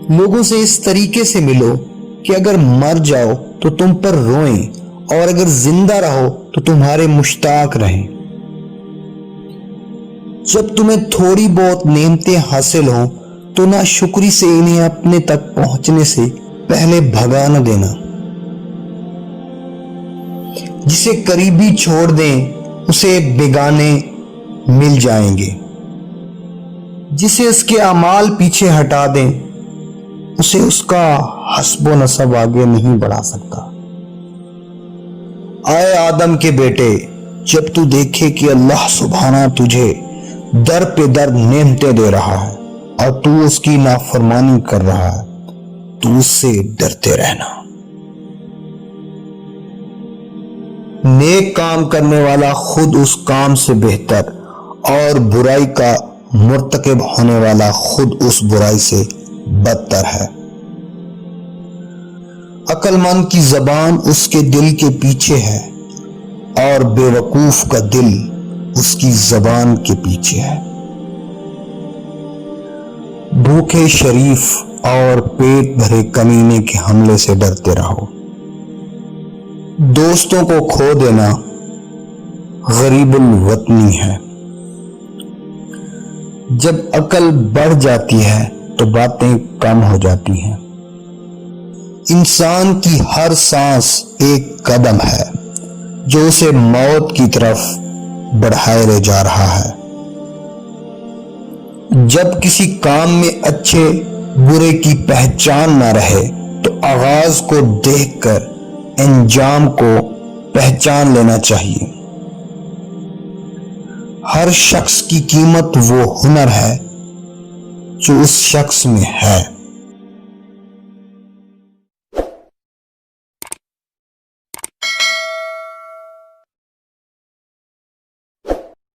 لوگوں سے اس طریقے سے ملو کہ اگر مر جاؤ تو تم پر روئیں اور اگر زندہ رہو تو تمہارے مشتاق رہیں۔ جب تمہیں تھوڑی بہت نعمتیں حاصل ہوں تو ناشکری سے انہیں اپنے تک پہنچنے سے پہلے بھگا نہ دینا۔ جسے قریبی چھوڑ دیں اسے بیگانے مل جائیں گے، جسے اس کے اعمال پیچھے ہٹا دیں اسے اس کا حسب و نسب آگے نہیں بڑھا سکتا۔ اے آدم کے بیٹے، جب تو دیکھے کہ اللہ سبحانہ تجھے در پہ در نعمتیں دے رہا ہے اور تو اس کی نافرمانی کر رہا ہے تو اس سے ڈرتے رہنا۔ نیک کام کرنے والا خود اس کام سے بہتر اور برائی کا مرتکب ہونے والا خود اس برائی سے بدتر ہے۔ عقل مند کی زبان اس کے دل کے پیچھے ہے اور بے وقوف کا دل اس کی زبان کے پیچھے ہے۔ بھوکے شریف اور پیٹ بھرے کمینے کے حملے سے ڈرتے رہو۔ دوستوں کو کھو دینا غریب الوطنی ہے۔ جب عقل بڑھ جاتی ہے تو باتیں کم ہو جاتی ہیں۔ انسان کی ہر سانس ایک قدم ہے جو اسے موت کی طرف بڑھائے لے جا رہا ہے۔ جب کسی کام میں اچھے برے کی پہچان نہ رہے تو آغاز کو دیکھ کر انجام کو پہچان لینا چاہیے۔ ہر شخص کی قیمت وہ ہنر ہے جو اس شخص میں ہے۔